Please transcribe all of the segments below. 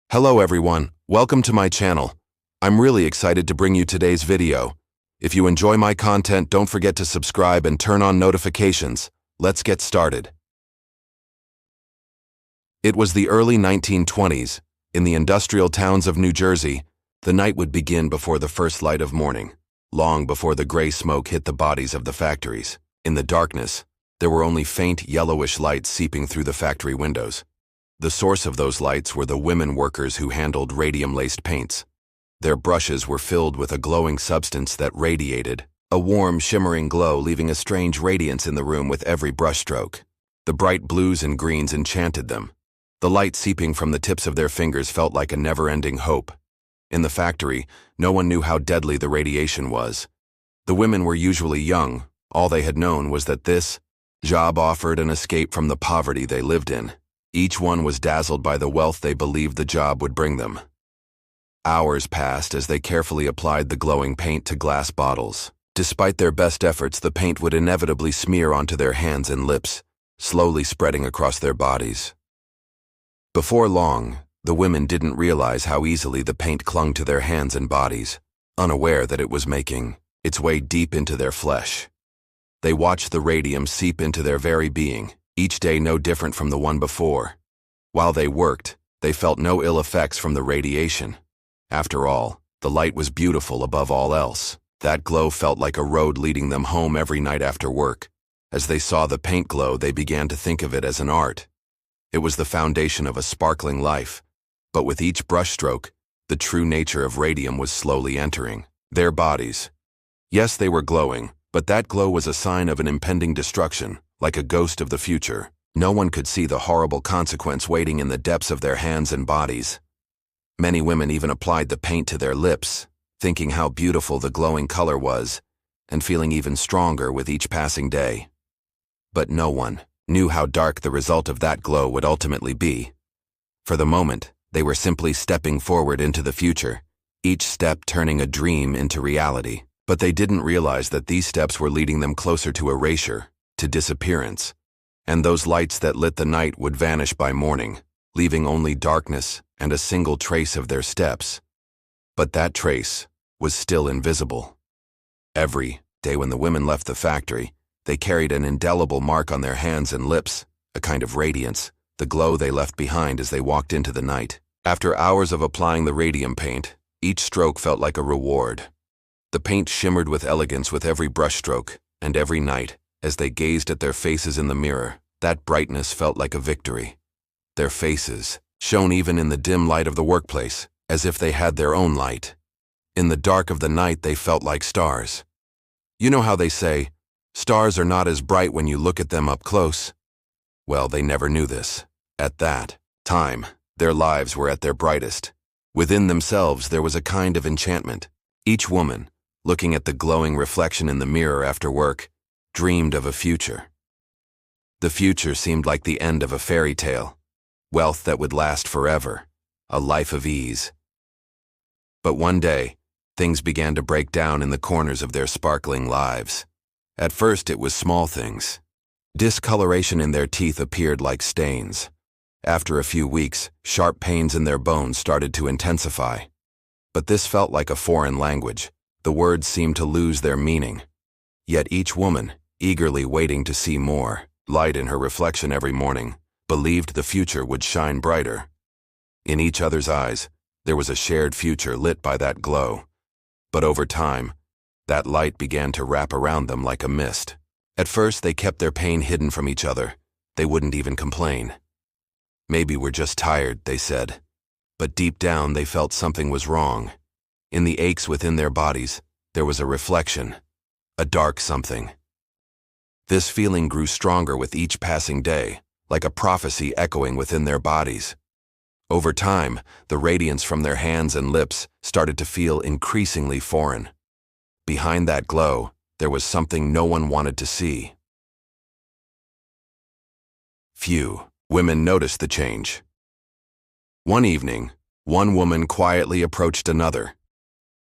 Hello everyone, welcome to my channel. I'm really excited to bring you today's video. If you enjoy my content, don't forget to subscribe and turn on notifications. Let's get started. It was the early 1920s. In the industrial towns of New Jersey, the night would begin before the first light of morning, long before the gray smoke hit the bodies of the factories. In the darkness, there were only faint yellowish lights seeping through the factory windows. The source of those lights were the women workers who handled radium-laced paints. Their brushes were filled with a glowing substance that radiated, a warm, shimmering glow leaving a strange radiance in the room with every brushstroke. The bright blues and greens enchanted them. The light seeping from the tips of their fingers felt like a never-ending hope. In the factory, no one knew how deadly the radiation was. The women were usually young. All they had known was that this job offered an escape from the poverty they lived in. Each one was dazzled by the wealth they believed the job would bring them. Hours passed as they carefully applied the glowing paint to glass bottles. Despite their best efforts, the paint would inevitably smear onto their hands and lips, slowly spreading across their bodies. Before long, the women didn't realize how easily the paint clung to their hands and bodies, unaware that it was making its way deep into their flesh. They watched the radium seep into their very being, each day no different from the one before. While they worked, they felt no ill effects from the radiation. After all, the light was beautiful above all else. That glow felt like a road leading them home every night after work. As they saw the paint glow, they began to think of it as an art. It was the foundation of a sparkling life. But with each brushstroke, the true nature of radium was slowly entering their bodies. Yes, they were glowing, but that glow was a sign of an impending destruction. Like a ghost of the future, no one could see the horrible consequence waiting in the depths of their hands and bodies. Many women even applied the paint to their lips, thinking how beautiful the glowing color was, and feeling even stronger with each passing day. But no one knew how dark the result of that glow would ultimately be. For the moment, they were simply stepping forward into the future, each step turning a dream into reality. But they didn't realize that these steps were leading them closer to erasure, to disappearance, and those lights that lit the night would vanish by morning, leaving only darkness and a single trace of their steps. But that trace was still invisible. Every day when the women left the factory, they carried an indelible mark on their hands and lips, a kind of radiance, the glow they left behind as they walked into the night. After hours of applying the radium paint, each stroke felt like a reward. The paint shimmered with elegance with every brushstroke, and every night, as they gazed at their faces in the mirror, that brightness felt like a victory. Their faces shone even in the dim light of the workplace, as if they had their own light. In the dark of the night, they felt like stars. You know how they say, stars are not as bright when you look at them up close? Well, they never knew this. At that time, their lives were at their brightest. Within themselves, there was a kind of enchantment. Each woman, looking at the glowing reflection in the mirror after work, dreamed of a future. The future seemed like the end of a fairy tale, wealth that would last forever, a life of ease. But one day, things began to break down in the corners of their sparkling lives. At first, it was small things. Discoloration in their teeth appeared like stains. After a few weeks, sharp pains in their bones started to intensify. But this felt like a foreign language. The words seemed to lose their meaning. Yet each woman, eagerly waiting to see more light in her reflection every morning, believed the future would shine brighter. In each other's eyes, there was a shared future lit by that glow. But over time, that light began to wrap around them like a mist. At first, they kept their pain hidden from each other. They wouldn't even complain. Maybe we're just tired, they said. But deep down, they felt something was wrong. In the aches within their bodies, there was a reflection, a dark something. This feeling grew stronger with each passing day, like a prophecy echoing within their bodies. Over time, the radiance from their hands and lips started to feel increasingly foreign. Behind that glow, there was something no one wanted to see. Few women noticed the change. One evening, one woman quietly approached another.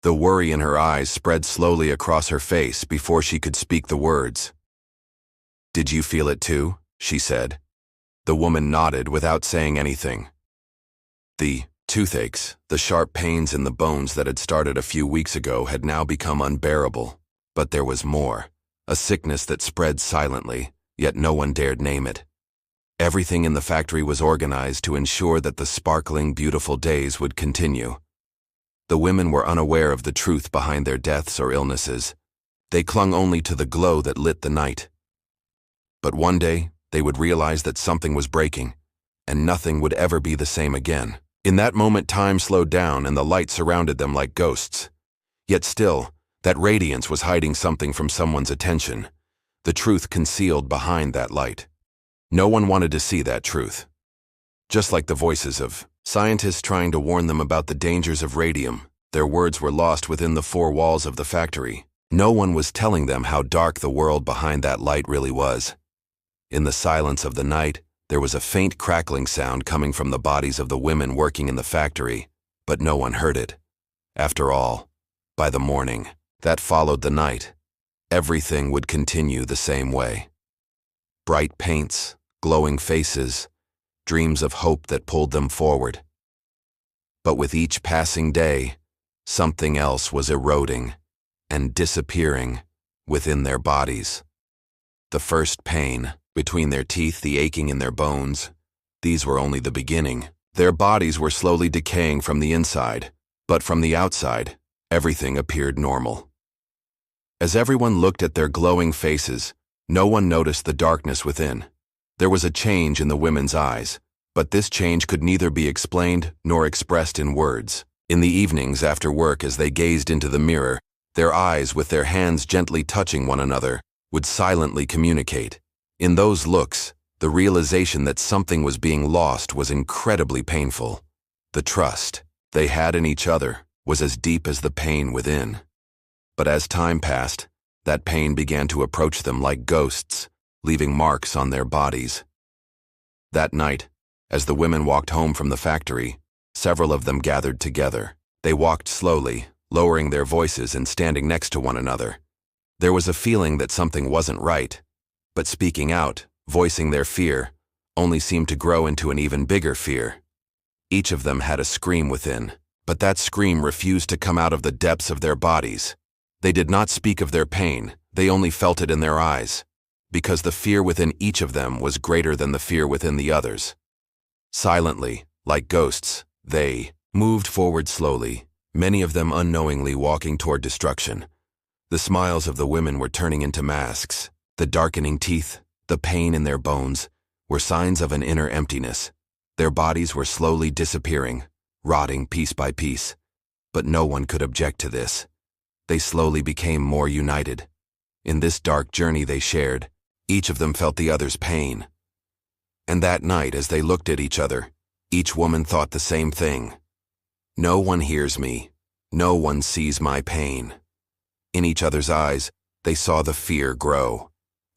The worry in her eyes spread slowly across her face before she could speak the words. "Did you feel it too?" she said. The woman nodded without saying anything. The Toothaches, the sharp pains in the bones that had started a few weeks ago, had now become unbearable. But there was more. A sickness that spread silently, yet no one dared name it. Everything in the factory was organized to ensure that the sparkling, beautiful days would continue. The women were unaware of the truth behind their deaths or illnesses. They clung only to the glow that lit the night. But one day, they would realize that something was breaking, and nothing would ever be the same again. In that moment, time slowed down and the light surrounded them like ghosts. Yet still, that radiance was hiding something from someone's attention, the truth concealed behind that light. No one wanted to see that truth. Just like the voices of scientists trying to warn them about the dangers of radium, their words were lost within the four walls of the factory. No one was telling them how dark the world behind that light really was. In the silence of the night, there was a faint crackling sound coming from the bodies of the women working in the factory, but no one heard it. After all, by the morning that followed the night, everything would continue the same way. Bright paints, glowing faces, dreams of hope that pulled them forward. But with each passing day, something else was eroding and disappearing within their bodies. The first pain, between their teeth, the aching in their bones, these were only the beginning. Their bodies were slowly decaying from the inside, but from the outside, everything appeared normal. As everyone looked at their glowing faces, no one noticed the darkness within. There was a change in the women's eyes, but this change could neither be explained nor expressed in words. In the evenings after work, as they gazed into the mirror, their eyes, with their hands gently touching one another, would silently communicate. In those looks, the realization that something was being lost was incredibly painful. The trust they had in each other was as deep as the pain within. But as time passed, that pain began to approach them like ghosts, leaving marks on their bodies. That night, as the women walked home from the factory, several of them gathered together. They walked slowly, lowering their voices and standing next to one another. There was a feeling that something wasn't right, but speaking out, voicing their fear, only seemed to grow into an even bigger fear. Each of them had a scream within, but that scream refused to come out of the depths of their bodies. They did not speak of their pain, they only felt it in their eyes, because the fear within each of them was greater than the fear within the others. Silently, like ghosts, they moved forward slowly, many of them unknowingly walking toward destruction. The smiles of the women were turning into masks. The darkening teeth, the pain in their bones, were signs of an inner emptiness. Their bodies were slowly disappearing, rotting piece by piece. But no one could object to this. They slowly became more united. In this dark journey they shared, each of them felt the other's pain. And that night, as they looked at each other, each woman thought the same thing. No one hears me. No one sees my pain. In each other's eyes, they saw the fear grow,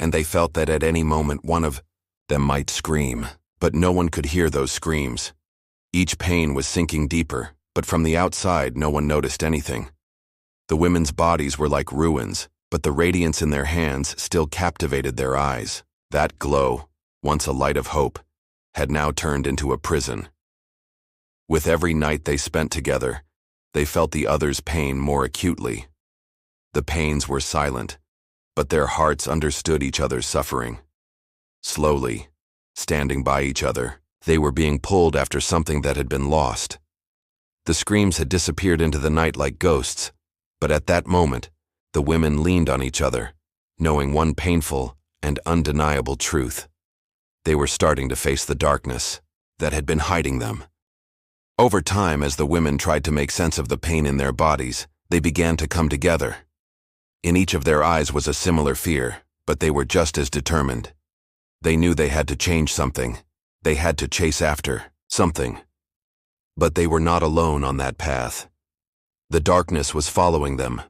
and they felt that at any moment one of them might scream, but no one could hear those screams. Each pain was sinking deeper, but from the outside no one noticed anything. The women's bodies were like ruins, but the radiance in their hands still captivated their eyes. That glow, once a light of hope, had now turned into a prison. With every night they spent together, they felt the other's pain more acutely. The pains were silent, but their hearts understood each other's suffering. Slowly, standing by each other, they were being pulled after something that had been lost. The screams had disappeared into the night like ghosts, but at that moment, the women leaned on each other, knowing one painful and undeniable truth. They were starting to face the darkness that had been hiding them. Over time, as the women tried to make sense of the pain in their bodies, they began to come together. In each of their eyes was a similar fear, but they were just as determined. They knew they had to change something. They had to chase after something. But they were not alone on that path. The darkness was following them,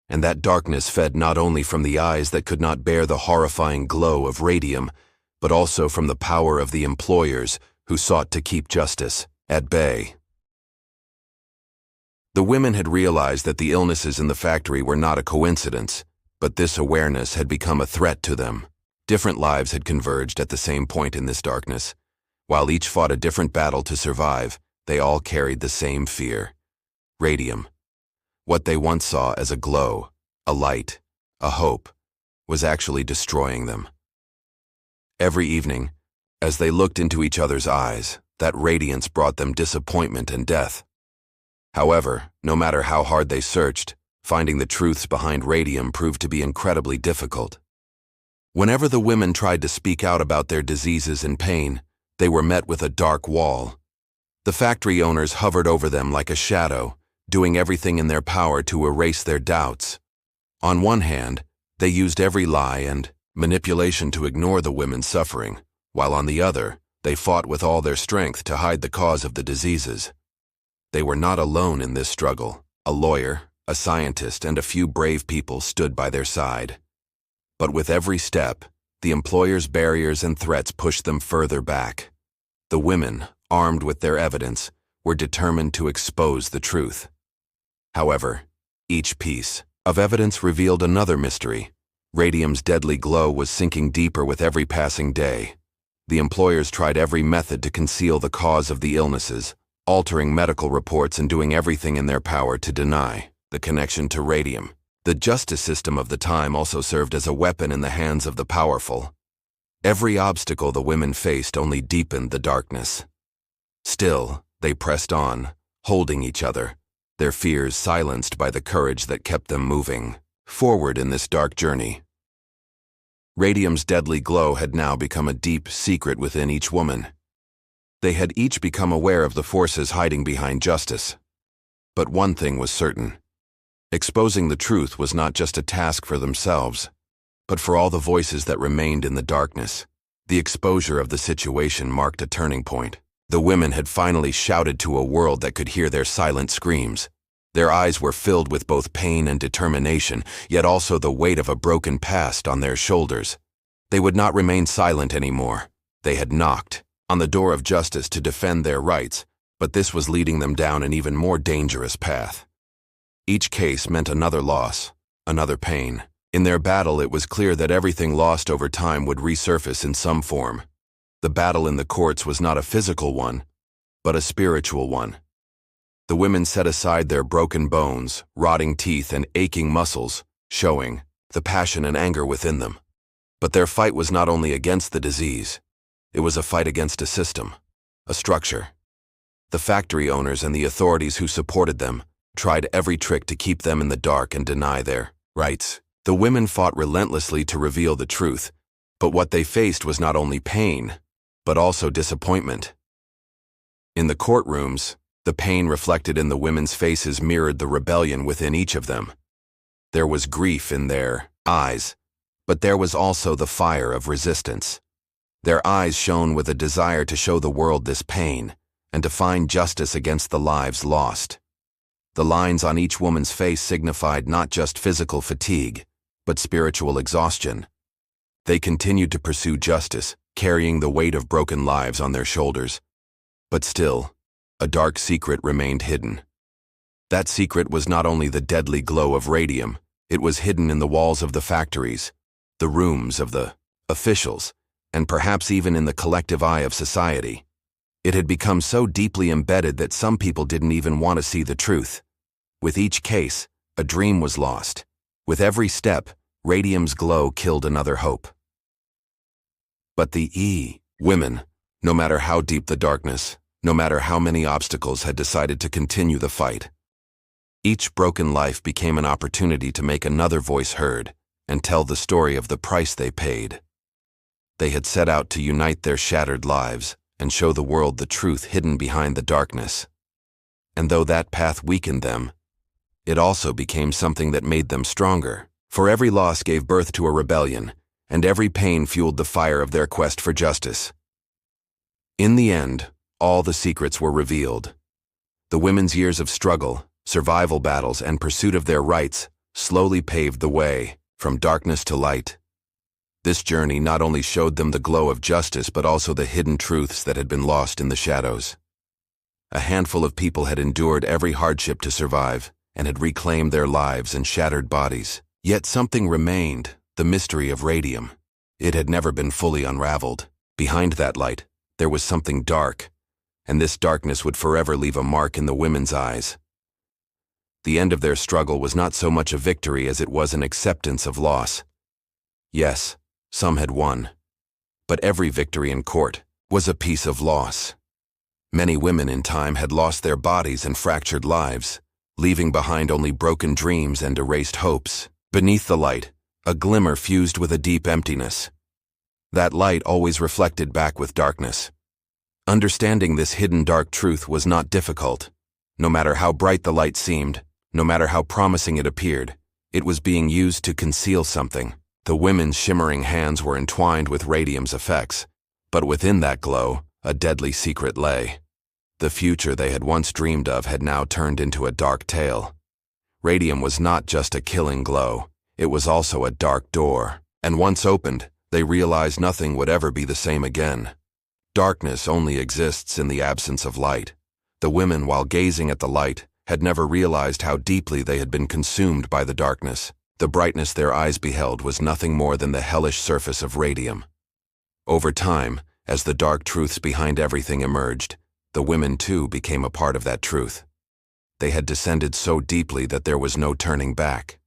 and that darkness fed not only from the eyes that could not bear the horrifying glow of radium, but also from the power of the employers who sought to keep justice at bay. The women had realized that the illnesses in the factory were not a coincidence, but this awareness had become a threat to them. Different lives had converged at the same point in this darkness. While each fought a different battle to survive, they all carried the same fear. Radium. What they once saw as a glow, a light, a hope, was actually destroying them. Every evening, as they looked into each other's eyes, that radiance brought them disappointment and death. However, no matter how hard they searched, finding the truths behind radium proved to be incredibly difficult. Whenever the women tried to speak out about their diseases and pain, they were met with a dark wall. The factory owners hovered over them like a shadow, doing everything in their power to erase their doubts. On one hand, they used every lie and manipulation to ignore the women's suffering, while on the other, they fought with all their strength to hide the cause of the diseases. They were not alone in this struggle. A lawyer, a scientist, and a few brave people stood by their side. But with every step, the employers' barriers and threats pushed them further back. The women, armed with their evidence, were determined to expose the truth. However, each piece of evidence revealed another mystery. Radium's deadly glow was sinking deeper with every passing day. The employers tried every method to conceal the cause of the illnesses, altering medical reports and doing everything in their power to deny the connection to radium. The justice system of the time also served as a weapon in the hands of the powerful. Every obstacle the women faced only deepened the darkness. Still, they pressed on, holding each other, their fears silenced by the courage that kept them moving forward in this dark journey. Radium's deadly glow had now become a deep secret within each woman. They had each become aware of the forces hiding behind justice. But one thing was certain. Exposing the truth was not just a task for themselves, but for all the voices that remained in the darkness. The exposure of the situation marked a turning point. The women had finally shouted to a world that could hear their silent screams. Their eyes were filled with both pain and determination, yet also the weight of a broken past on their shoulders. They would not remain silent anymore. They had knocked on the door of justice to defend their rights, but this was leading them down an even more dangerous path. Each case meant another loss, another pain. In their battle, it was clear that everything lost over time would resurface in some form. The battle in the courts was not a physical one, but a spiritual one. The women set aside their broken bones, rotting teeth, and aching muscles, showing the passion and anger within them. But their fight was not only against the disease. It was a fight against a system, a structure. The factory owners and the authorities who supported them tried every trick to keep them in the dark and deny their rights. The women fought relentlessly to reveal the truth, but what they faced was not only pain, but also disappointment. In the courtrooms, the pain reflected in the women's faces mirrored the rebellion within each of them. There was grief in their eyes, but there was also the fire of resistance. Their eyes shone with a desire to show the world this pain and to find justice against the lives lost. The lines on each woman's face signified not just physical fatigue, but spiritual exhaustion. They continued to pursue justice, carrying the weight of broken lives on their shoulders. But still, a dark secret remained hidden. That secret was not only the deadly glow of radium, it was hidden in the walls of the factories, the rooms of the officials, and perhaps even in the collective eye of society. It had become so deeply embedded that some people didn't even want to see the truth. With each case, a dream was lost. With every step, radium's glow killed another hope. But the women, no matter how deep the darkness, no matter how many obstacles, had decided to continue the fight. Each broken life became an opportunity to make another voice heard and tell the story of the price they paid. They had set out to unite their shattered lives and show the world the truth hidden behind the darkness. And though that path weakened them, it also became something that made them stronger. For every loss gave birth to a rebellion, and every pain fueled the fire of their quest for justice. In the end, all the secrets were revealed. The women's years of struggle, survival battles, and pursuit of their rights slowly paved the way from darkness to light. This journey not only showed them the glow of justice, but also the hidden truths that had been lost in the shadows. A handful of people had endured every hardship to survive and had reclaimed their lives and shattered bodies. Yet something remained, the mystery of radium. It had never been fully unraveled. Behind that light, there was something dark, and this darkness would forever leave a mark in the women's eyes. The end of their struggle was not so much a victory as it was an acceptance of loss. Yes, some had won, but every victory in court was a piece of loss. Many women in time had lost their bodies and fractured lives, leaving behind only broken dreams and erased hopes. Beneath the light, a glimmer fused with a deep emptiness. That light always reflected back with darkness. Understanding this hidden dark truth was not difficult. No matter how bright the light seemed, no matter how promising it appeared, it was being used to conceal something. The women's shimmering hands were entwined with radium's effects, but within that glow, a deadly secret lay. The future they had once dreamed of had now turned into a dark tale. Radium was not just a killing glow, it was also a dark door, and once opened, they realized nothing would ever be the same again. Darkness only exists in the absence of light. The women, while gazing at the light, had never realized how deeply they had been consumed by the darkness. The brightness their eyes beheld was nothing more than the hellish surface of radium. Over time, as the dark truths behind everything emerged, the women too became a part of that truth. They had descended so deeply that there was no turning back.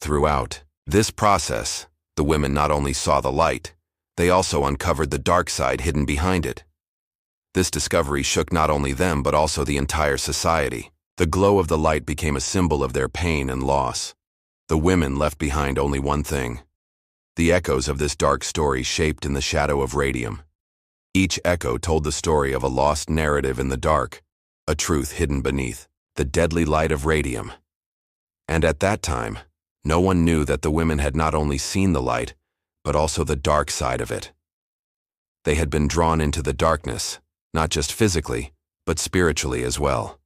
Throughout this process, the women not only saw the light, they also uncovered the dark side hidden behind it. This discovery shook not only them but also the entire society. The glow of the light became a symbol of their pain and loss. The women left behind only one thing: the echoes of this dark story shaped in the shadow of radium. Each echo told the story of a lost narrative in the dark, a truth hidden beneath the deadly light of radium. And at that time, no one knew that the women had not only seen the light, but also the dark side of it. They had been drawn into the darkness, not just physically, but spiritually as well.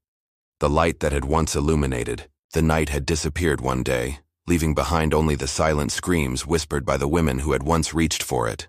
The light that had once illuminated the night had disappeared one day, leaving behind only the silent screams whispered by the women who had once reached for it.